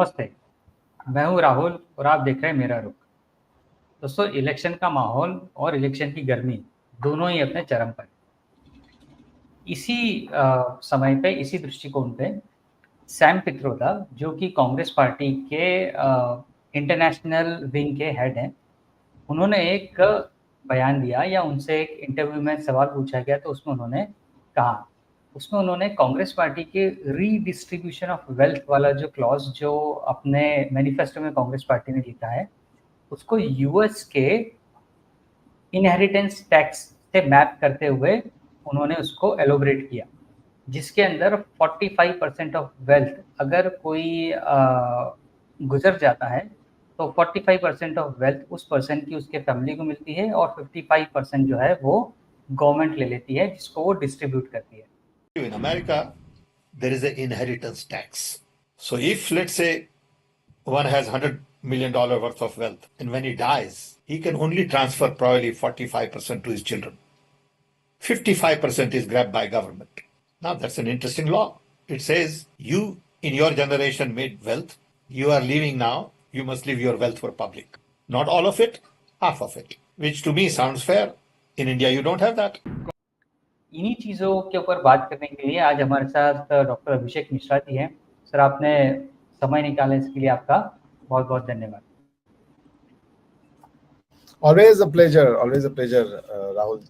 नमस्ते, मैं हूँ राहुल और आप देख रहे हैं मेरा रुख। दोस्तों, इलेक्शन का माहौल और इलेक्शन की गर्मी दोनों ही अपने चरम पर। इसी समय पे, इसी दृष्टिकोण पे सैम पित्रोदा, जो कि कांग्रेस पार्टी के इंटरनेशनल विंग के हेड हैं, उन्होंने एक बयान दिया या उनसे एक इंटरव्यू में सवाल पूछा गया, तो उसमें उन्होंने कांग्रेस पार्टी के रीडिस्ट्रीब्यूशन ऑफ वेल्थ वाला जो क्लॉज जो अपने मैनिफेस्टो में कांग्रेस पार्टी ने लिखा है, उसको यूएस के इनहेरिटेंस टैक्स से मैप करते हुए उन्होंने उसको एलोबरेट किया, जिसके अंदर 45% ऑफ वेल्थ अगर कोई गुजर जाता है तो 45% ऑफ वेल्थ उस पर्सन की उसके फैमिली को मिलती है और 55% जो है वो गवर्नमेंट ले लेती है, जिसको वो डिस्ट्रीब्यूट करती है। In America, there is an inheritance tax. So if, let's say, one has $100 million worth of wealth, and when he dies, he can only transfer probably 45% to his children. 55% is grabbed by government. Now that's an interesting law. It says you in your generation made wealth, you are leaving now, you must leave your wealth for public. Not all of it, half of it, which to me sounds fair. In India, you don't have that. इन्हीं चीज़ों के ऊपर बात करने के लिए आज हमारे साथ डॉक्टर अभिषेक मिश्रा जी हैं। सर, आपने समय निकाले इसके लिए आपका बहुत बहुत धन्यवाद। Always a pleasure Rahul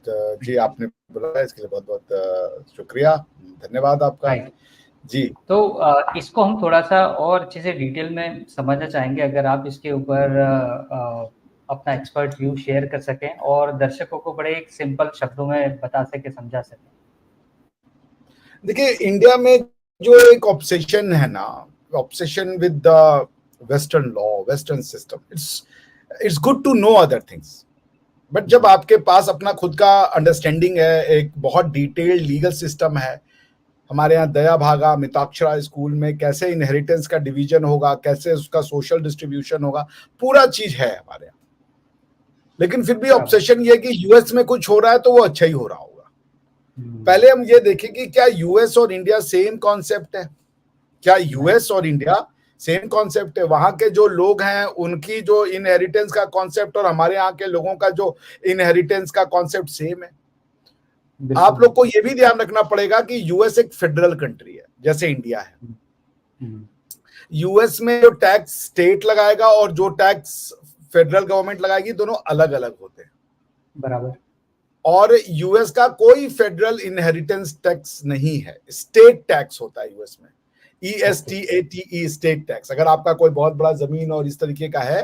ji, आपने बुलाया इसके लिए बहुत बहुत शुक्रिया, धन्यवाद आपका। जी, तो इसको हम थोड़ा सा और अच्छे से डिटेल में समझना चाहेंगे, अगर आप इसके ऊपर अपना एक्सपर्ट व्यू शेयर कर सकें और दर्शकों को बड़े एक सिंपल शब्दों में बता सके, समझा सकें। देखिए, इंडिया में जो एक ऑब्सेशन है ना, obsession with the western law, western system, it's good to know other things, but जब आपके पास अपना खुद का अंडरस्टैंडिंग है, एक बहुत डिटेल्ड लीगल सिस्टम है, हमारे यहाँ दया भागा मिताक्षरा स्कूल में कैसे इनहेरिटेंस का डिवीजन होगा, कैसे उसका सोशल डिस्ट्रीब्यूशन होगा, पूरा चीज है हमारे यहाँ। लेकिन फिर भी ऑब्सेशन ये कि यूएस में कुछ हो रहा है तो वो अच्छा ही हो रहा होगा। पहले हम ये देखें कि क्या यूएस और इंडिया सेम कॉन्सेप्ट है? क्या यूएस और इंडिया सेम कॉन्सेप्ट है? वहां के जो लोग हैं उनकी जो इनहेरिटेंस का कॉन्सेप्ट और हमारे यहाँ के लोगों का जो इनहेरिटेंस का कॉन्सेप्ट सेम है? आप लोग को ये भी ध्यान रखना पड़ेगा कि यूएस एक फेडरल कंट्री है जैसे इंडिया है। यूएस में जो टैक्स स्टेट लगाएगा और जो टैक्स फेडरल गवर्नमेंट लगाएगी, दोनों अलग अलग होते हैं। बराबर। और यूएस का कोई फेडरल इनहेरिटेंस टैक्स नहीं है, स्टेट टैक्स होता है यूएस में, ESTATE, स्टेट टैक्स। अगर आपका कोई बहुत बड़ा जमीन और इस तरीके का है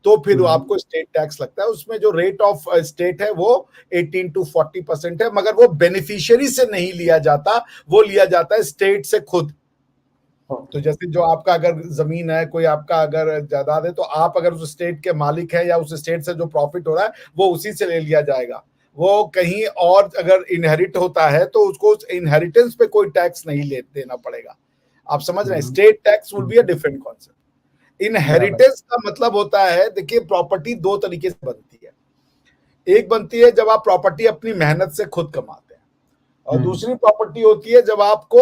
तो फिर आपको स्टेट टैक्स लगता है। उसमें जो रेट ऑफ स्टेट है वो 18 to 40% है, मगर वो बेनिफिशियरी से नहीं लिया जाता, वो लिया जाता है स्टेट से खुद। तो जैसे जो आपका अगर जमीन है, कोई आपका अगर जायदाद है, तो आप अगर उस स्टेट के मालिक हैं या उस स्टेट से जो प्रॉफिट हो रहा है वो उसी से ले लिया जाएगा। वो कहीं और अगर इनहेरिट होता है तो उसको इनहेरिटेंस पे कोई टैक्स नहीं देना पड़ेगा। आप समझ रहे हैं? State tax would be a different concept. Inheritance का मतलब होता है, देखिए, प्रॉपर्टी दो तरीके से बनती है। एक बनती है जब आप प्रॉपर्टी अपनी मेहनत से खुद कमाते हैं, और दूसरी प्रॉपर्टी होती है जब आपको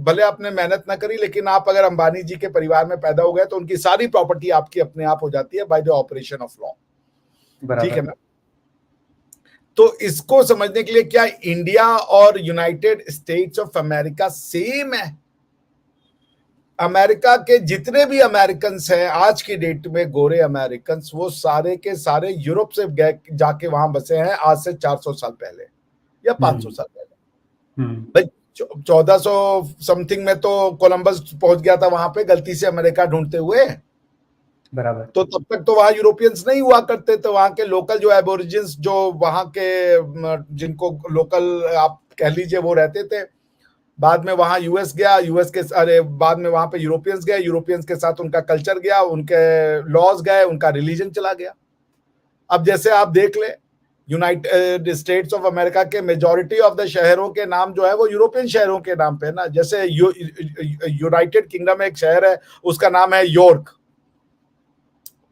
भले आपने मेहनत ना करी, लेकिन आप अगर अंबानी जी के परिवार में पैदा हो गए तो उनकी सारी प्रॉपर्टी आपकी अपने आप हो जाती है by the operation of law. ठीक है ना? तो इसको समझने के लिए, क्या इंडिया और United states of America same है? अमेरिका के जितने भी अमेरिकन हैं आज की डेट में, गोरे अमेरिकन, वो सारे के सारे यूरोप से जाके वहां बसे हैं आज से 400 साल पहले या 500 साल पहले। भाई 1400 समथिंग में तो कोलंबस पहुंच गया था वहां पे गलती से अमेरिका ढूंढते हुए। बराबर। तो तब तक तो वहां यूरोपियंस नहीं हुआ करते थे। वहां के लोकल जो एबोरिजिन्स, जो वहां के जिनको लोकल आप कह लीजिए, वो रहते थे। बाद में वहां यूएस गया, यूएस के बाद में वहां पे यूरोपियंस गए, यूरोपियंस के साथ उनका कल्चर गया, उनके लॉज गए, उनका रिलीजन चला गया। अब जैसे आप देख ले, यूनाइटेड स्टेट्स ऑफ अमेरिका के मेजॉरिटी ऑफ द शहरों के नाम जो है वो यूरोपियन शहरों के नाम पे है ना। जैसे यूनाइटेड किंगडम में एक शहर है, उसका नाम है यॉर्क,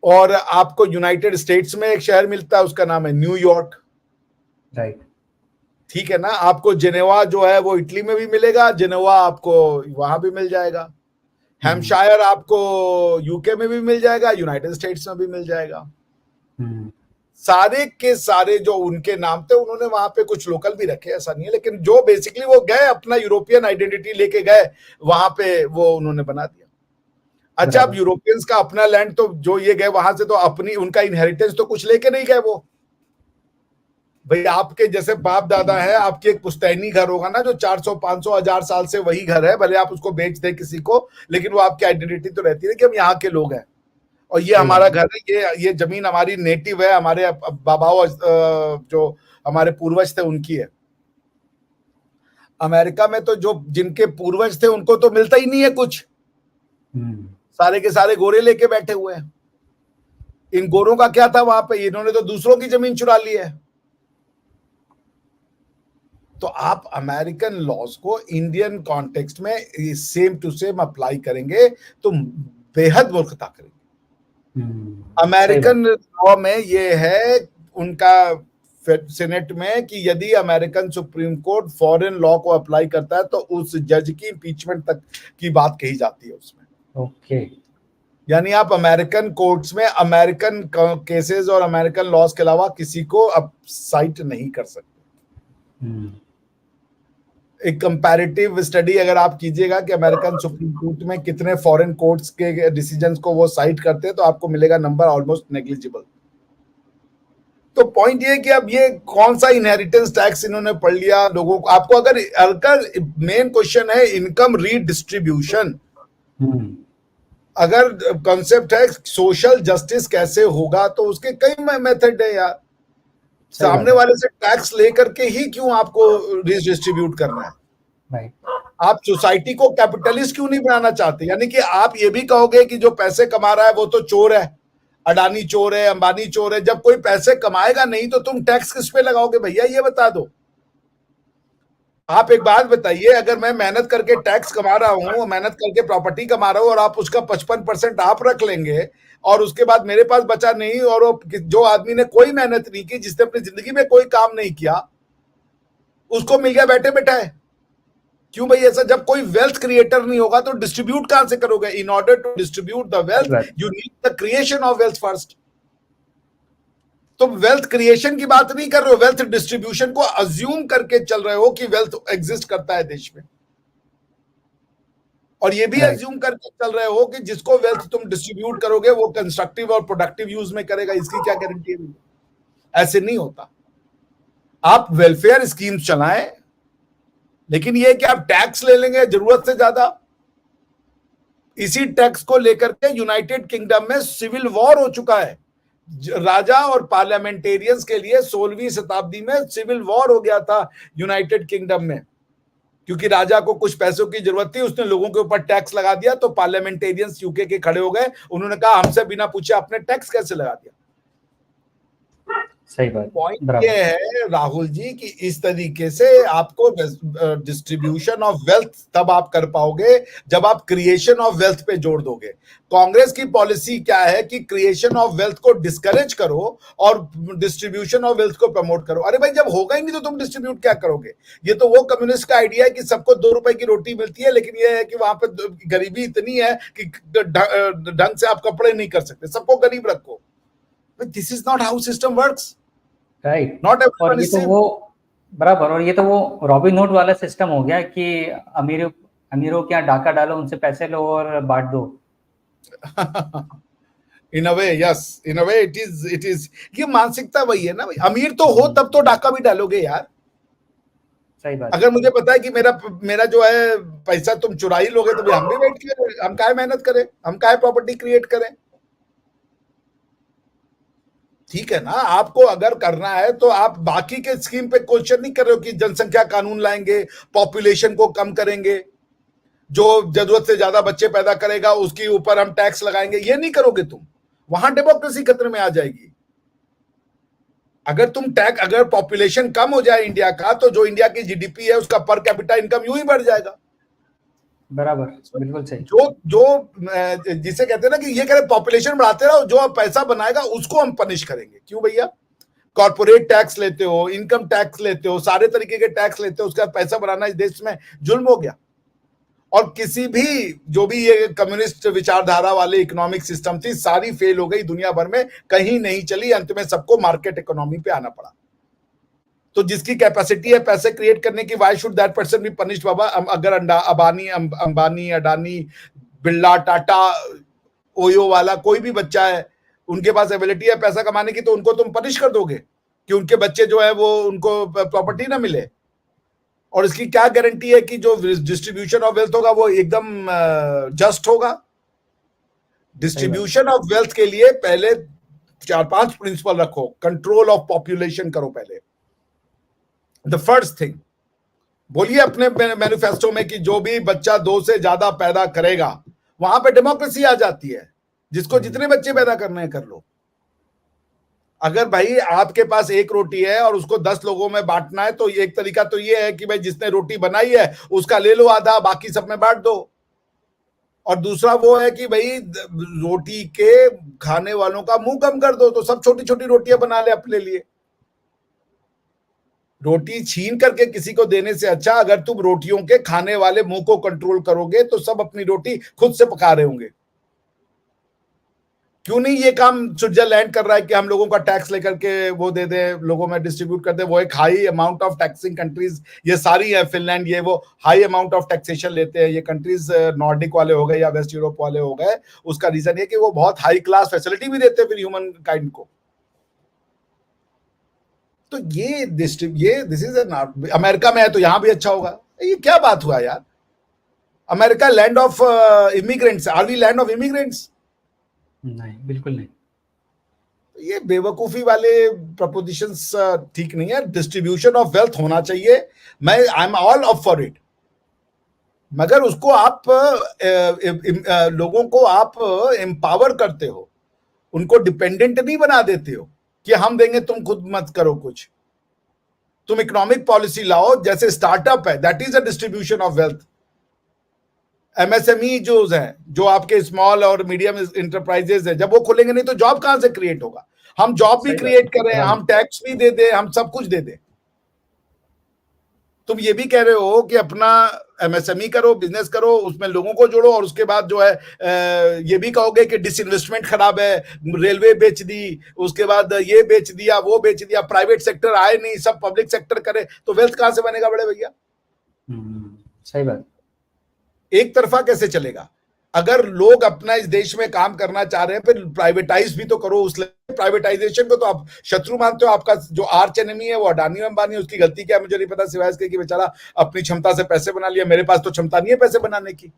और आपको यूनाइटेड स्टेट्स में एक शहर मिलता है, उसका नाम है न्यूयॉर्क। राइट। ठीक है ना? आपको जेनेवा जो है वो इटली में भी मिलेगा, जेनेवा आपको वहां भी मिल जाएगा। हैम्पशायर आपको यूके में भी मिल जाएगा, यूनाइटेड स्टेट्स में भी मिल जाएगा। सारे के सारे जो उनके नाम थे उन्होंने वहां पे कुछ लोकल भी रखे, ऐसा नहीं है, लेकिन जो बेसिकली वो गए अपना यूरोपियन आइडेंटिटी लेके गए वहां पे वो उन्होंने बना दिया। अच्छा, अब यूरोपियंस का अपना लैंड, तो जो ये गए वहां से तो अपनी उनका इनहेरिटेंस तो कुछ लेके नहीं गए वो। भाई आपके जैसे बाप दादा है, आपकी एक पुश्तैनी घर होगा ना जो 400 500 1000 साल से वही घर है, भले आप उसको बेच दे किसी को, लेकिन वो आपकी आइडेंटिटी तो रहती है कि हम यहाँ के लोग हैं और ये हमारा घर है, ये जमीन हमारी नेटिव है, हमारे बाबाओं जो हमारे पूर्वज थे उनकी है। अमेरिका में तो जो जिनके पूर्वज थे उनको तो मिलता ही नहीं है कुछ, सारे के सारे गोरे लेके बैठे हुए हैं। इन गोरों का क्या था वहां पे, इन्होंने तो दूसरों की जमीन चुरा ली है। तो आप अमेरिकन लॉज को इंडियन कॉन्टेक्स्ट में सेम टू सेम अप्लाई करेंगे तो बेहद मूर्खता करेंगे। अमेरिकन लॉ में ये है उनका सेनेट में कि यदि American supreme court foreign law को अप्लाई करता है तो उस जज की इम्पीचमेंट तक की बात कही जाती है उसमें। ओके, यानी आप अमेरिकन कोर्ट्स में अमेरिकन केसेस और अमेरिकन लॉज के अलावा किसी को अब साइट नहीं कर सकते। एक कंपैरेटिव स्टडी अगर आप कीजिएगा कि अमेरिकन सुप्रीम कोर्ट में कितने फॉरेन कोर्ट्स के डिसीजंस को वो साइट करते हैं तो आपको मिलेगा नंबर ऑलमोस्ट नेग्लिजिबल। तो पॉइंट ये कि अब ये कौन सा इनहेरिटेंस टैक्स इन्होंने पढ़ लिया लोगों को। आपको अगर मेन क्वेश्चन है इनकम रीडिस्ट्रीब्यूशन, अगर कॉन्सेप्ट है सोशल जस्टिस कैसे होगा तो उसके कई मेथड है यार। सामने वाले से टैक्स लेकर के ही क्यों आपको रिडिस्ट्रीब्यूट करना है? आप सोसाइटी को कैपिटलिस्ट क्यों नहीं बनाना चाहते? यानी कि आप ये भी कहोगे कि जो पैसे कमा रहा है वो तो चोर है, अडानी चोर है, अंबानी चोर है। जब कोई पैसे कमाएगा नहीं तो तुम टैक्स किस पे लगाओगे भैया, ये बता दो। आप एक बात बताइए, अगर मैं मेहनत करके टैक्स कमा रहा हूं, मेहनत करके प्रॉपर्टी कमा रहा हूं और आप उसका 55% आप रख लेंगे और उसके बाद मेरे पास बचा नहीं, और जो आदमी ने कोई मेहनत नहीं की, जिसने अपनी जिंदगी में कोई काम नहीं किया, उसको मिल गया बैठे बैठाए। क्यों भाई ऐसा? जब कोई वेल्थ क्रिएटर नहीं होगा तो डिस्ट्रीब्यूट कहां से करोगे? In order to distribute the wealth you need the creation of wealth first. तो वेल्थ क्रिएशन की बात नहीं कर रहे हो, वेल्थ डिस्ट्रीब्यूशन को अज्यूम करके चल रहे हो कि वेल्थ एग्जिस्ट करता है देश में, और ये भी अज्यूम करके चल रहे हो कि जिसको वेल्थ तुम डिस्ट्रीब्यूट करोगे वो कंस्ट्रक्टिव और प्रोडक्टिव यूज में करेगा। इसकी क्या गारंटी है? ऐसे नहीं होता। आप वेलफेयर स्कीम्स चलाएं, लेकिन ये कि आप टैक्स ले लेंगे जरूरत से ज्यादा। इसी टैक्स को लेकर के यूनाइटेड किंगडम में सिविल वॉर हो चुका है। राजा और पार्लियामेंटेरियंस के लिए 16वीं शताब्दी में सिविल वॉर हो गया था यूनाइटेड किंगडम में, क्योंकि राजा को कुछ पैसों की जरूरत थी, उसने लोगों के ऊपर टैक्स लगा दिया। तो पार्लियामेंटेरियंस यूके के खड़े हो गए, उन्होंने कहा हमसे बिना पूछे आपने टैक्स कैसे लगा दिया। सही बात। पॉइंट ये है राहुल जी कि इस तरीके से आपको डिस्ट्रीब्यूशन ऑफ वेल्थ तब आप कर पाओगे जब आप क्रिएशन ऑफ वेल्थ पे जोड़ दोगे। कांग्रेस की पॉलिसी क्या है कि क्रिएशन ऑफ वेल्थ को डिस्करेज करो और डिस्ट्रीब्यूशन ऑफ वेल्थ को प्रमोट करो। अरे भाई, जब होगा ही नहीं तो तुम डिस्ट्रीब्यूट क्या करोगे? ये तो वो कम्युनिस्ट का आइडिया है कि सबको 2 रुपए की रोटी मिलती है, लेकिन ये है कि वहां पे गरीबी इतनी है कि ढंग से आप कपड़े नहीं कर सकते, सबको गरीब रखो। This is not how system works, right. Not और ये तो वो बराबर, और ये तो वो रॉबिन हुड वाला सिस्टम हो गया कि अमीरों के यहाँ डाका डालो, उनसे पैसे लो और बांट दो। In a way, yes, in a way it is ये मानसिकता वही है ना भाई। अमीर तो हो तब तो डाका भी डालोगे यार। सही बात। अगर मुझे पता है कि मेरा जो है पैसा तुम चुरा ही लोगे तो हम भी बैठ के हम काहे मेहनत करें, हम काहे प्रॉपर्टी क्रिएट करें? ठीक है ना, आपको अगर करना है तो आप बाकी के स्कीम पे क्वेश्चन नहीं कर रहे हो कि जनसंख्या कानून लाएंगे, पॉपुलेशन को कम करेंगे, जो जरूरत से ज्यादा बच्चे पैदा करेगा उसके ऊपर हम टैक्स लगाएंगे। ये नहीं करोगे तुम, वहां डेमोक्रेसी खतरे में आ जाएगी। अगर पॉपुलेशन कम हो जाए इंडिया का, तो जो इंडिया की जीडीपी है उसका पर कैपिटा इनकम यूं ही बढ़ जाएगा। बराबर, बिल्कुल सही। जो जिसे कहते हैं ना कि ये कह रहे पॉपुलेशन बढ़ाते रहो, जो पैसा बनाएगा उसको हम पनिश करेंगे। क्यों भैया? कॉर्पोरेट टैक्स लेते हो, इनकम टैक्स लेते हो, सारे तरीके के टैक्स लेते हो, उसका पैसा बनाना इस देश में जुल्म हो गया। और किसी भी जो भी ये कम्युनिस्ट विचारधारा वाले इकोनॉमिक सिस्टम थी सारी फेल हो गई, दुनिया भर में कहीं नहीं चली, अंत में सबको मार्केट इकोनॉमी पे आना पड़ा। तो जिसकी कैपेसिटी है पैसे क्रिएट करने की, why should that person be punished बाबा? अगर अंबानी, अडानी, बिरला, टाटा, ओयो वाला कोई भी बच्चा है, उनके पास एबिलिटी है पैसा कमाने की, तो उनको तुम पनिश कर दोगे कि उनके बच्चे जो है वो उनको प्रॉपर्टी ना मिले? और इसकी क्या गारंटी है कि जो डिस्ट्रीब्यूशन ऑफ वेल्थ होगा वो एकदम जस्ट होगा? डिस्ट्रीब्यूशन ऑफ वेल्थ के लिए पहले 4-5 प्रिंसिपल रखो। कंट्रोल ऑफ पॉपुलेशन करो पहले, द फर्स्ट थिंग। बोलिए अपने मैनिफेस्टो में कि जो भी बच्चा 2 से ज्यादा पैदा करेगा, वहां पे डेमोक्रेसी आ जाती है, जिसको जितने बच्चे पैदा करने हैं कर लो। अगर भाई आपके पास 1 रोटी है और उसको 10 लोगों में बांटना है, तो एक तरीका तो ये है कि भाई जिसने रोटी बनाई है उसका ले लो आधा, बाकी सब में बांट दो। और दूसरा वो है कि भाई रोटी के खाने वालों का मुंह कम कर दो, तो सब छोटी छोटी रोटियां बना ले अपने लिए। रोटी छीन करके किसी को देने से अच्छा अगर तुम रोटियों के खाने वाले मुंह को कंट्रोल करोगे, तो सब अपनी रोटी खुद से पका रहे होंगे। क्यों नहीं ये काम स्विट्जरलैंड कर रहा है कि हम लोगों का टैक्स लेकर के वो दे दे, लोगों में डिस्ट्रीब्यूट कर दे? वो एक high amount of taxing countries ये सारी है, फिनलैंड, ये वो हाई अमाउंट ऑफ टैक्सेशन लेते हैं ये कंट्रीज, नॉर्डिक वाले हो गए या वेस्ट यूरोप वाले हो गए। उसका रीजन ये कि वो बहुत हाई क्लास फैसिलिटी भी देते हैं फिर ह्यूमन काइंड को। तो ये दिस इज अमेरिका में है तो यहां भी अच्छा होगा? ये क्या बात हुआ यार? America land of immigrants, are we land of immigrants? नहीं, बिल्कुल नहीं। ये बेवकूफी वाले प्रपोजिशंस ठीक नहीं है। डिस्ट्रीब्यूशन ऑफ वेल्थ होना चाहिए, मैं I am all up for it, मगर उसको आप लोगों को आप एम्पावर करते हो, उनको डिपेंडेंट नहीं बना देते हो कि हम देंगे तुम खुद मत करो कुछ। तुम इकोनॉमिक पॉलिसी लाओ, जैसे स्टार्टअप है, that is a distribution of wealth. MSME जो है, जो आपके स्मॉल और मीडियम इंटरप्राइजेस है, जब वो खुलेंगे नहीं तो जॉब कहां से क्रिएट होगा? हम जॉब भी क्रिएट करें, हम टैक्स भी दे दें, हम सब कुछ दे दें। तुम ये भी कह रहे हो कि अपना एमएसएमई करो, बिजनेस करो, उसमें लोगों को जोड़ो, और उसके बाद जो है ये भी कहोगे कि डिसइन्वेस्टमेंट खराब है, रेलवे बेच दी, उसके बाद ये बेच दिया, वो बेच दिया, प्राइवेट सेक्टर आए नहीं, सब पब्लिक सेक्टर करे, तो वेल्थ कहां से बनेगा बड़े भैया? सही बात। एक तरफा कैसे चलेगा? अगर लोग अपना इस देश में काम करना चाह रहे हैं, फिर प्राइवेटाइज भी तो करो। उस प्राइवेटाइजेशन को तो आप शत्रु मानते हो। आपका जो आर्च एनिमी है वो अडानी अंबानी, उसकी गलती क्या है मुझे नहीं पता, सिवाय इसके कि बेचारा अपनी क्षमता से पैसे बना लिया। मेरे पास तो क्षमता नहीं है पैसे बनाने की।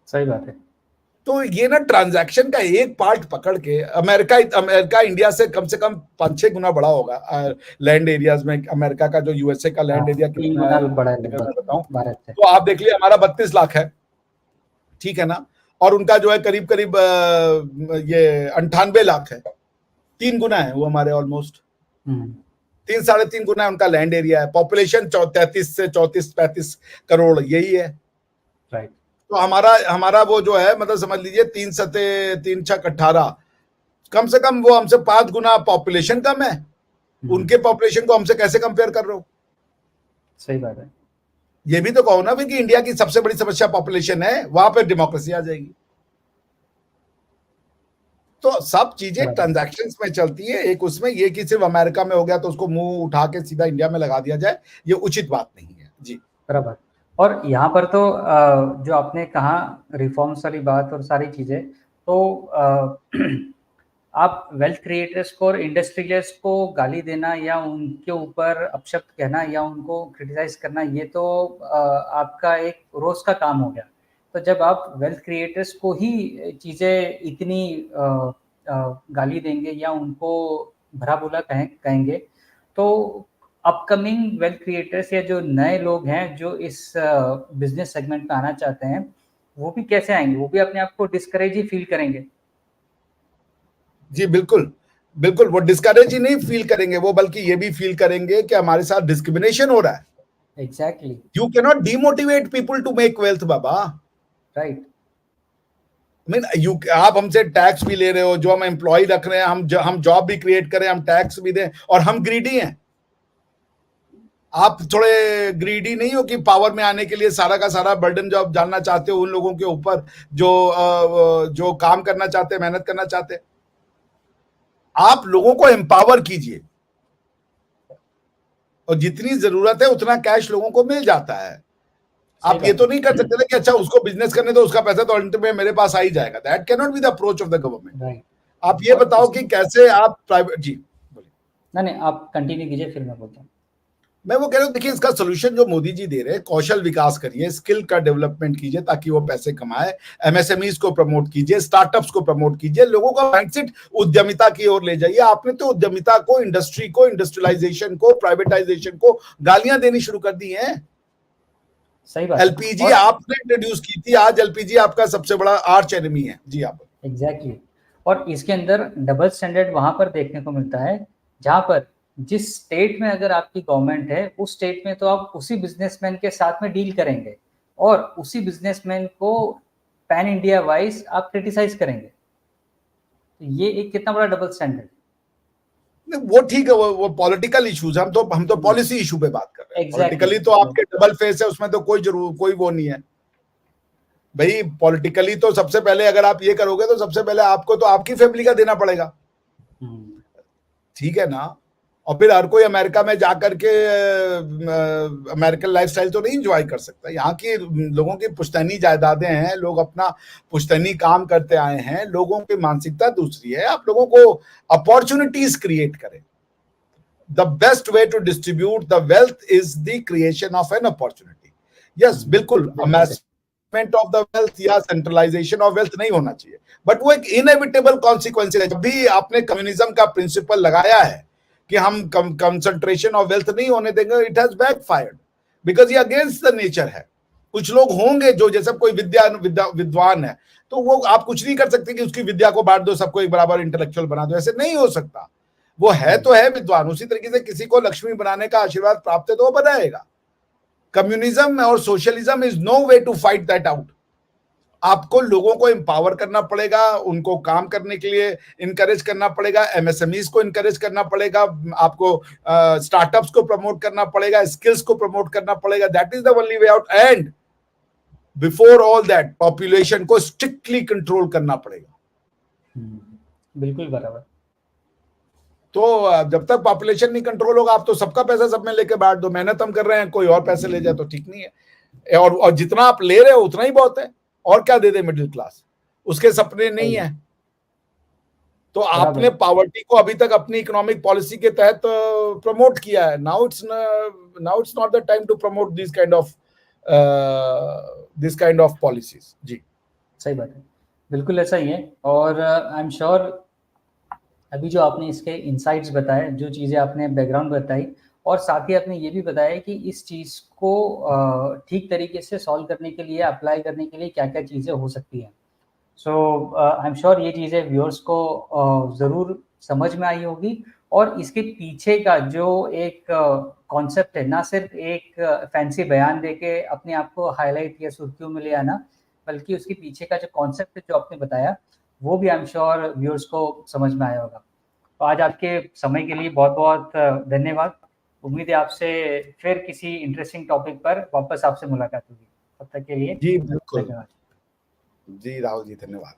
सही बात है। तो ये ना ट्रांजैक्शन का एक पार्ट पकड़ के, अमेरिका इंडिया से कम 5-6 गुना बड़ा होगा लैंड एरियाज में। अमेरिका का जो यूएसए का लैंड एरिया कितना है बताऊं, तो आप देख लिया, हमारा 32 लाख है, ठीक है ना, और उनका जो है करीब करीब ये 98 लाख है, 3 गुना है वो हमारे, ऑलमोस्ट 3-3.5 गुना उनका लैंड एरिया है। पॉपुलेशन 33 से 34-35 करोड़ यही है। राइट। तो हमारा वो जो है, मतलब समझ लीजिए 3-7-3-6-18, कम से कम वो हमसे 5 गुना पॉपुलेशन कम है। उनके पॉपुलेशन को हमसे कैसे कंपेयर कर रहे हो? सही बात है। ये भी तो कहो ना कि इंडिया की सबसे बड़ी समस्या पॉपुलेशन है, वहां पर डेमोक्रेसी आ जाएगी। तो सब चीजें ट्रांजैक्शंस में चलती है। एक उसमें ये कि सिर्फ अमेरिका में हो गया तो उसको मुंह उठा के सीधा इंडिया में लगा दिया जाए, ये उचित बात नहीं है जी। बराबर। और यहाँ पर तो जो आपने कहा रिफॉर्म्स वाली बात और सारी चीजें, तो आप वेल्थ क्रिएटर्स को और इंडस्ट्रियलिस्ट को गाली देना या उनके ऊपर अपशब्द कहना या उनको क्रिटिसाइज करना, ये तो आपका एक रोज का काम हो गया। तो जब आप वेल्थ क्रिएटर्स को ही चीज़ें इतनी गाली देंगे या उनको भला बुरा कहेंगे, तो अपकमिंग वेल्थ क्रिएटर्स या जो नए लोग हैं जो इस बिजनेस सेगमेंट में आना चाहते हैं, वो भी कैसे आएंगे? वो भी अपने आप को डिस्करेज ही फील करेंगे। जी बिल्कुल बिल्कुल, वो डिस्करेज ही नहीं फील करेंगे, वो बल्कि ये भी फील करेंगे कि हमारे साथ डिस्क्रिमिनेशन हो रहा है। Exactly. You can not demotivate people to make wealth बाबा। राइट। आप हमसे टैक्स भी ले रहे हो, जो हम एम्प्लॉय रख रहे हैं, हम जॉब भी क्रिएट करें, हम टैक्स भी दें, और हम ग्रीडी हैं। आप थोड़े ग्रीडी नहीं हो कि पावर में आने के लिए सारा का सारा बर्डन जो आप डालना चाहते हो उन लोगों के ऊपर जो काम करना चाहते हैं, मेहनत करना चाहते हैं। आप लोगों को एम्पावर कीजिए और जितनी जरूरत है उतना कैश लोगों को मिल जाता है। आप ये तो नहीं कर सकते ना कि अच्छा उसको बिजनेस करने दो, उसका पैसा तो अंत में मेरे पास आ ही जाएगा। That can not be the approach of the government. आप ये बताओ कि कैसे आप प्राइवेट, जी बोलिए। नहीं आप कंटिन्यू कीजिए, फिर मैं बोलता हूँ। मैं वो कह रहा हूँ, देखिए इसका सोल्यूशन जो मोदी जी दे रहे हैं, कौशल विकास करिए, स्किल का डेवलपमेंट कीजिए ताकि वो पैसे कमाए, एमएसएमईज को प्रमोट कीजिए, स्टार्टअप्स को प्रमोट कीजिए, लोगों का माइंडसेट उद्यमिता की ओर ले जाइए। आपने तो उद्यमिता को, इंडस्ट्री को, इंडस्ट्रियलाइजेशन को, प्राइवेटाइजेशन को गालियां देनी शुरू कर दी हैं। सही बात। एलपीजी आपने इंट्रोड्यूस की थी, आज एलपीजी आपका सबसे बड़ा आर्च एनिमी है। जी आप एग्जैक्टली। और इसके अंदर डबल स्टैंडर्ड वहां पर देखने को मिलता है जहां पर जिस स्टेट में अगर आपकी गवर्नमेंट है उस स्टेट में तो आप उसी बिजनेसमैन के साथ में डील करेंगे और उसी बिजनेसमैन को पैन इंडिया वाइज आप क्रिटिसाइज करेंगे। तो ये एक कितना बड़ा डबल स्टैंडर्ड। वो ठीक है, वो पॉलिटिकल इश्यूज, हम तो पॉलिसी इशू पे बात कर रहे हैं। पॉलिटिकली तो आपके डबल फेस है, उसमें तो कोई वो नहीं है भाई। पॉलिटिकली तो सबसे पहले अगर आप ये करोगे तो सबसे पहले आपको तो आपकी फैमिली का देना पड़ेगा, ठीक है ना। और फिर हर कोई अमेरिका में जाकर के अमेरिकन लाइफस्टाइल तो नहीं एंजॉय कर सकता। यहाँ की लोगों की पुश्तैनी जायदादें हैं, लोग अपना पुश्तैनी काम करते आए हैं, लोगों की मानसिकता दूसरी है। आप लोगों को अपॉर्चुनिटीज क्रिएट करें। The best way to distribute the wealth is the creation of an opportunity. Yes बिल्कुल, अमेसमेंट ऑफ द वेल्थ या सेंट्रलाइजेशन ऑफ वेल्थ नहीं होना चाहिए, बट वो एक इनएविटेबल कॉन्सिक्वेंस है। जब भी आपने कम्युनिज्म का प्रिंसिपल लगाया है कि हम कंसंट्रेशन ऑफ वेल्थ नहीं होने देंगे, इट हैज बैकफायर्ड बिकॉज ये अगेंस्ट द नेचर है। कुछ लोग होंगे जो जैसे कोई विद्वान है तो वो आप कुछ नहीं कर सकते कि उसकी विद्या को बांट दो, सबको एक बराबर इंटेलेक्चुअल बना दो, ऐसे नहीं हो सकता। वो है तो है विद्वान, उसी तरीके से किसी को लक्ष्मी बनाने का आशीर्वाद प्राप्त है तो वो बनाएगा। कम्युनिज्म और socialism is no way to fight that out. आपको लोगों को एम्पावर करना पड़ेगा, उनको काम करने के लिए इनकरेज करना पड़ेगा, एमएसएमईज को इनकरेज करना पड़ेगा, आपको स्टार्टअप्स को प्रमोट करना पड़ेगा, स्किल्स को प्रमोट करना पड़ेगा। That is the only way out. And before all that population को स्ट्रिक्टली कंट्रोल करना पड़ेगा। बिल्कुल बराबर। तो जब तक पॉपुलेशन नहीं कंट्रोल होगा, आप तो सबका पैसा सब में लेके बांट दो। मेहनत हम कर रहे हैं, कोई और पैसे ले जाए तो ठीक नहीं है। और जितना आप ले रहे हो उतना ही बहुत है, और क्या दे दे मिडिल क्लास, उसके सपने नहीं है। तो आपने पॉवर्टी को अभी तक अपनी इकोनॉमिक पॉलिसी के तहत प्रमोट किया है। Now it's not the time to promote this kind of policies. जी सही बात है, बिल्कुल ऐसा ही है। और आई एम श्योर अभी जो आपने इसके इनसाइट्स बताए, जो चीज़ें आपने बैकग्राउंड बताई, और साथ ही आपने ये भी बताया कि इस चीज़ को ठीक तरीके से सॉल्व करने के लिए, अप्लाई करने के लिए क्या क्या चीज़ें हो सकती हैं। सो आई एम श्योर ये चीज़ें व्यूअर्स को ज़रूर समझ में आई होगी। और इसके पीछे का जो एक कॉन्सेप्ट है, ना सिर्फ एक फैंसी बयान देके अपने आप को हाईलाइट या सुर्खियों में ले आना, बल्कि उसके पीछे का जो कॉन्सेप्ट जो आपने बताया वो भी आई एम श्योर व्यूअर्स को समझ में आया होगा। तो आज आपके समय के लिए बहुत बहुत धन्यवाद। उम्मीद है आपसे फिर किसी इंटरेस्टिंग टॉपिक पर वापस आपसे मुलाकात होगी। तब तक के लिए जी बिल्कुल। धन्यवाद। जी राहुल जी, धन्यवाद।